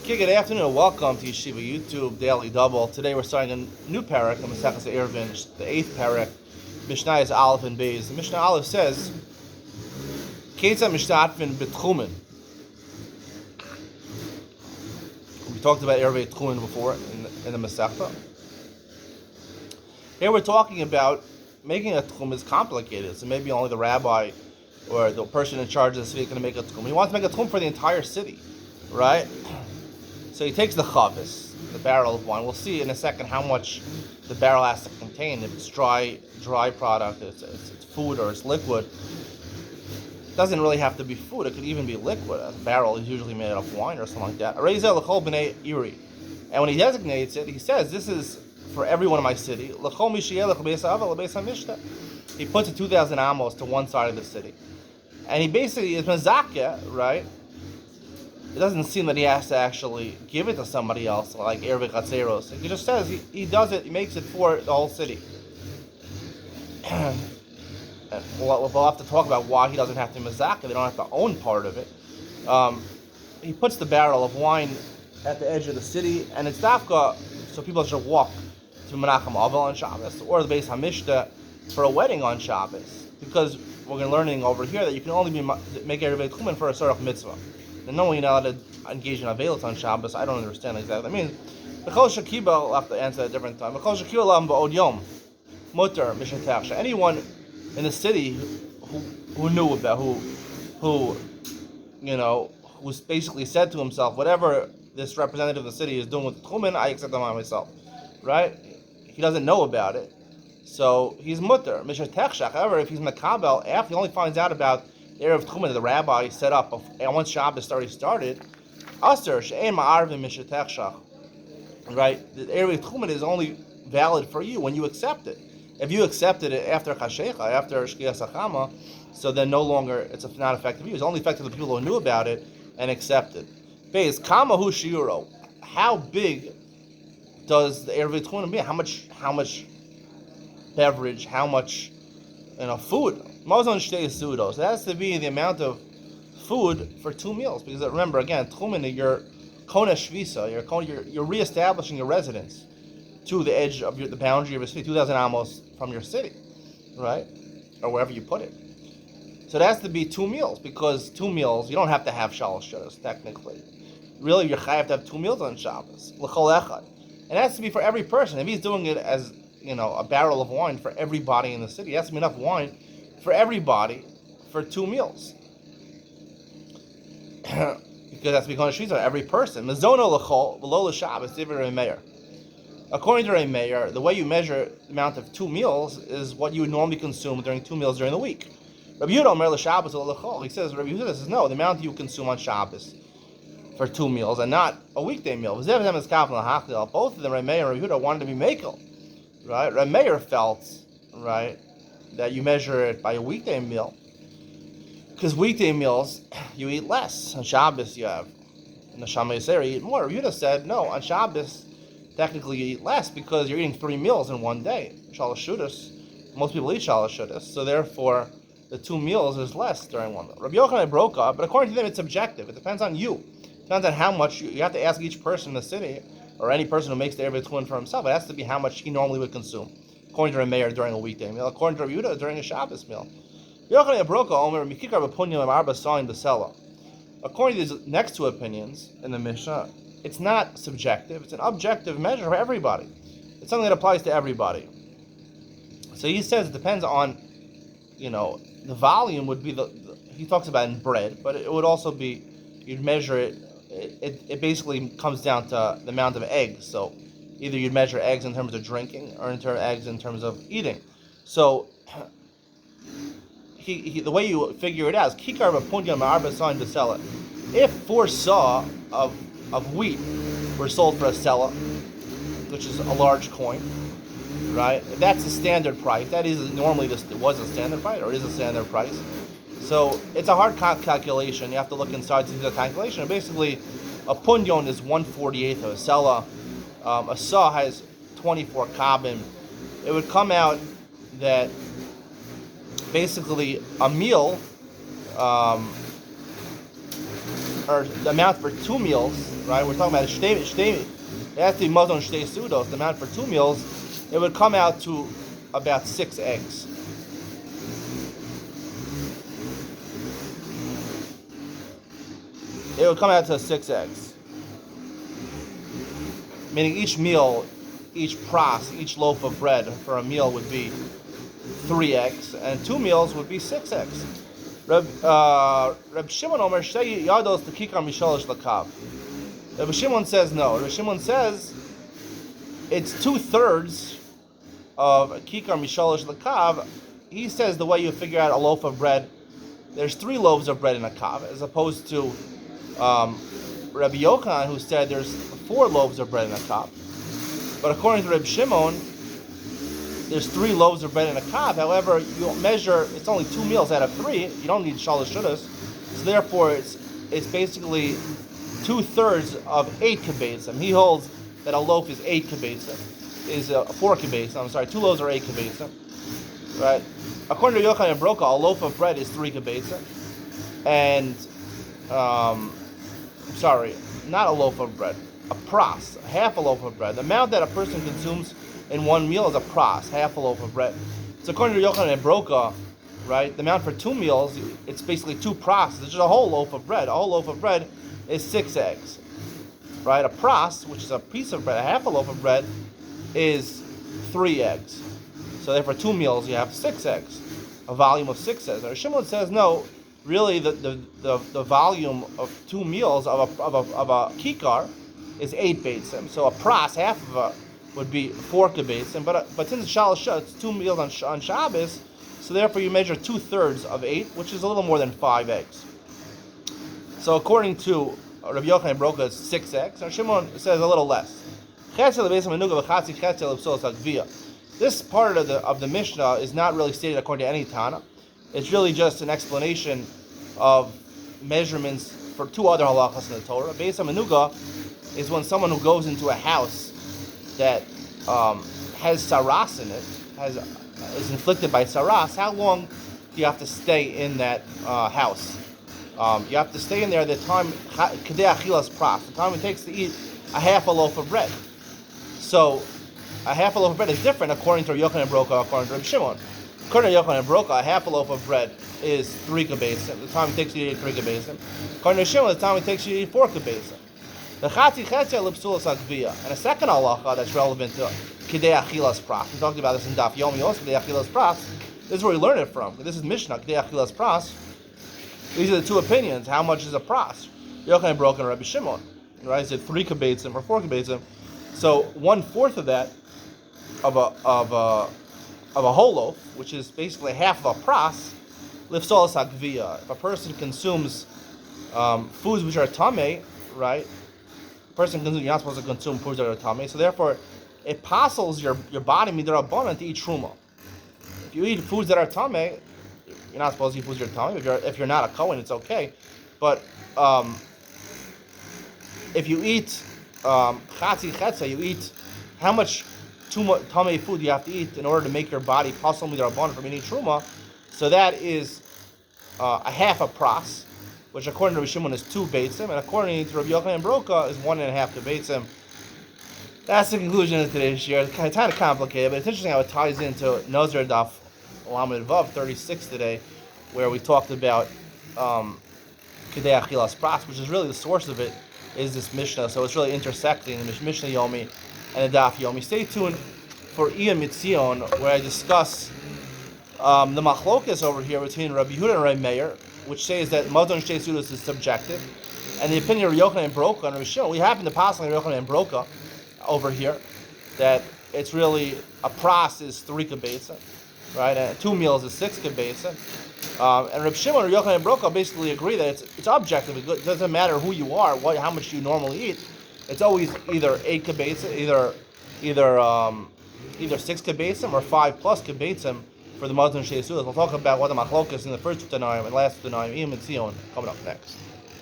Okay, good afternoon and welcome to Yeshiva YouTube Daily Double. Today we're starting a new parak, the Masechus Eiruvin, the 8th parak. Mishnah is Aleph and Beis. The Mishnah Aleph says, Ketzah mishtatfin b'tchumen. We talked about Eiruvin Tchumen before in the Masechta. Here we're talking about making a tchum is complicated, so maybe only the rabbi or the person in charge of the city is going to make a tchum. He wants to make a tchum for the entire city, right? So he takes the chavis, the barrel of wine. We'll see in a second how much the barrel has to contain. If it's dry product, it's food or it's liquid. It doesn't really have to be food. It could even be liquid. A barrel is usually made of wine or something like that. And when he designates it, he says, this is for everyone in my city. He puts it 2,000 amos to one side of the city. And he basically is mezakeh, right? It doesn't seem that he has to actually give it to somebody else, like Eiruvin Chatzeros. He just says he does it, he makes it for the whole city. And we'll have to talk about why he doesn't have to mezakeh. They don't have to own part of it. He puts the barrel of wine at the edge of the city, and it's dafka, so people should walk to Menachem Avel on Shabbos, or the Beis Hamishta for a wedding on Shabbos. Because we're learning over here that you can only make Eiruvin Tchumen for a Sorach mitzvah. And no one allowed to engage in Avelut on Shabbos. I don't understand exactly. I mean, I'll have to answer at a different time. Anyone in the city who knew about, who who's basically said to himself, whatever this representative of the city is doing with Tchumen, I accept them on myself. Right? He doesn't know about it. So he's mutter. However, if he's Makabel, after he only finds out about Erev Tchumen, the rabbi set up, and once Shabbos already started, Aser she'en ma'arvim mishetechshach. Right? The Erev Tchumen is only valid for you when you accept it. If you accepted it after Chashecha, after Shkias Achama, so then no longer it's not effective for you. It's only effective to the people who knew about it and accepted. Beis Kama Hu Shiuro. How big does the Erev Tchumen be? How much beverage? How much food? Mozon shtei sudos. It has to be the amount of food for 2 meals. Because remember, again, Tchumen, you're kona shvisa, you're reestablishing your residence to the edge of the boundary of your city, 2,000 amos from your city, right? Or wherever you put it. So it has to be 2 meals, because 2 meals, you don't have to have shalosh shabbos, technically. Really, you're chayav to have 2 meals on Shabbos. L'chol echad. And it has to be for every person. If he's doing it as, a barrel of wine for everybody in the city, it has to be enough wine for everybody for 2 meals. Because that's because she's every person. Mazono l'chol v'lo l'Shabbos divrei Rei Meir. According to Rei Meir, the way you measure the amount of 2 meals is what you would normally consume during 2 meals during the week. Rabbi Yehuda Omer l'Shabbos l'chol. He says, Rabbi Yehuda says, no, the amount you consume on Shabbos for 2 meals and not a weekday meal. Both of them, Rei Meir and Rabbi Yehuda, wanted to be mekel. Right? Rei Meir felt, right, that you measure it by a weekday meal. Because weekday meals, you eat less. On Shabbos, you have, in the Shammai Yisrael, you eat more. Rabbi Yehuda said, no, on Shabbos, technically you eat less because you're eating 3 meals in one day. Shalosh shudas. Most people eat shalosh shudas. So therefore, the 2 meals is less during one meal. Rabbi Yochanan broke up, but according to them, it's subjective. It depends on you. It depends on how much you have to ask each person in the city, or any person who makes the Eiruvin Tchumen for himself. It has to be how much he normally would consume. According to Rei Meir, during a weekday meal. According to Rabbi Yehuda, during a Shabbos meal. According to these next 2 opinions in the Mishnah, it's not subjective. It's an objective measure for everybody. It's something that applies to everybody. So he says it depends on, the volume would be he talks about in bread, but it would also be, you'd measure it. It basically comes down to the amount of eggs. So either you'd measure eggs in terms of drinking or eggs in terms of eating. So the way you figure it out is kikar b'punyan ma'arba sain b'sela. If 4 saw of wheat were sold for a sela, which is a large coin, right? That's the standard price. That is normally it was a standard price, or is a standard price. So it's a hard calculation. You have to look inside to do the calculation. And basically, a punyon is 1/48 of a sela. A saw has 24 kabim. It would come out that basically a meal, or the amount for 2 meals, right? We're talking about shtei. It has to be mazon shtei sudos. The amount for 2 meals, it would come out to about 6 eggs. It would come out to 6 eggs. Meaning each meal, each pras, each loaf of bread for a meal would be 3 eggs, and 2 meals would be 6 eggs. Reb Shimon Omer Shtei Yados Tekikar Mishalosh Lakav. Reb Shimon says no. Reb Shimon says it's 2/3 of Kikar Mishalosh Lakav. He says the way you figure out a loaf of bread, there's 3 loaves of bread in a kav, as opposed to Rabbi Yochanan, who said there's 4 loaves of bread in a kav. But according to Reb Shimon, there's 3 loaves of bread in a kav. However, you measure, it's only 2 meals out of 3. You don't need shalosh shudas. So therefore, it's basically 2/3 of 8 kibetzim. He holds that a loaf is 8 kibetzim, is 4 kibetzim. I'm sorry, 2 loaves are 8 kibetzim. Right? According to Yochanan Broka, a loaf of bread is 3 kibetzim. And, sorry, not a loaf of bread. A pras, half a loaf of bread. The amount that a person consumes in one meal is a pras, half a loaf of bread. So according to Yochanan Broka, right, the amount for 2 meals, it's basically 2 pras. It's just a whole loaf of bread. A whole loaf of bread is 6 eggs. Right? A pras, which is a piece of bread, a half a loaf of bread, is 3 eggs. So therefore 2 meals, you have 6 eggs. A volume of 6 eggs. Or Shimon says, no, really the volume of 2 meals of a kikar is 8 beitzim. So a pras, half of it would be 4 kibeitzim. But since it's shalosh, it's 2 meals on Shabbos, so therefore you measure 2/3 of 8, which is a little more than 5 eggs. So according to Rabbi Yochanan Broka, it's 6 eggs. And Shimon says a little less. This part of the Mishnah is not really stated according to any Tana. It's really just an explanation of measurements for 2 other halachas in the Torah. Beis HaMenuga is when someone who goes into a house that has saras in it, is inflicted by saras, how long do you have to stay in that house? You have to stay in there the time kedei achilas pras, the time it takes to eat a half a loaf of bread. So a half a loaf of bread is different according to Yochanan Broka, according to Reb Shimon. According to Yochanan Broka, a half a loaf of bread is 3 kibeitzim. The time it takes you to eat 3 kibeitzim. According to Shimon, the time it takes you to eat 4 kibeitzim. The chatzi chetzia lipsulas agvia. And a second halacha that's relevant to kedei achilas pras. We talked about this in Daf Yomi also, kedei achilas pras. This is where we learn it from. This is Mishnah, kedei achilas pras. These are the 2 opinions. How much is a pras? Yochanan Broka and Rabbi Shimon. Right? Is it 3 kibeitzim or 4 kibeitzim? So 1/4 of that of a whole loaf, which is basically half of a pras, lifsolas agvia. If a person consumes foods which are tamei, right? You're not supposed to consume foods that are tamei, so therefore it passes your body midrabanan to eat truma. If you eat foods that are tamei, you're not supposed to eat foods that are tamei. If you're not a kohen, it's okay. But if you eat chatzi chetza, you eat how much tamei food you have to eat in order to make your body pasal midrabanan from eating truma. So that is a half a pras, which according to Rabbi Shimon is 2 beitzim, and according to Rabbi Yochanan Broka is 1.5 beitzim. That's the conclusion of today's shir. It's kind of complicated, but it's interesting how it ties into Nazir Daf Lamed Vav 36 today, where we talked about kedei achilas pras, which is really the source of it, is this Mishnah. So it's really intersecting the Mishnah Yomi and the Daf Yomi. Stay tuned for Ian Mitzion, where I discuss the machlokas over here between Rabbi Yehuda and Rabbi Meir, which says that Mazon Shtei Sudos is subjective, and the opinion of Yochanan and Broka and Rabbi Shimon. We happen to pass on Yochanan and Broka over here, that it's really a pras is 3 kibeitzim, right, and 2 meals is 6 kibeitzim. And Rabbi Shimon and Yochanan and Broka basically agree that it's objective. It doesn't matter who you are, how much you normally eat. It's always either 8 kibeitzim, either 6 kibeitzim or 5 plus kibeitzim for the Mazon Shtei Sudos. We'll talk about what the machlokas in the first Tanaim and last Tanaim, Ian and Zion, coming up next.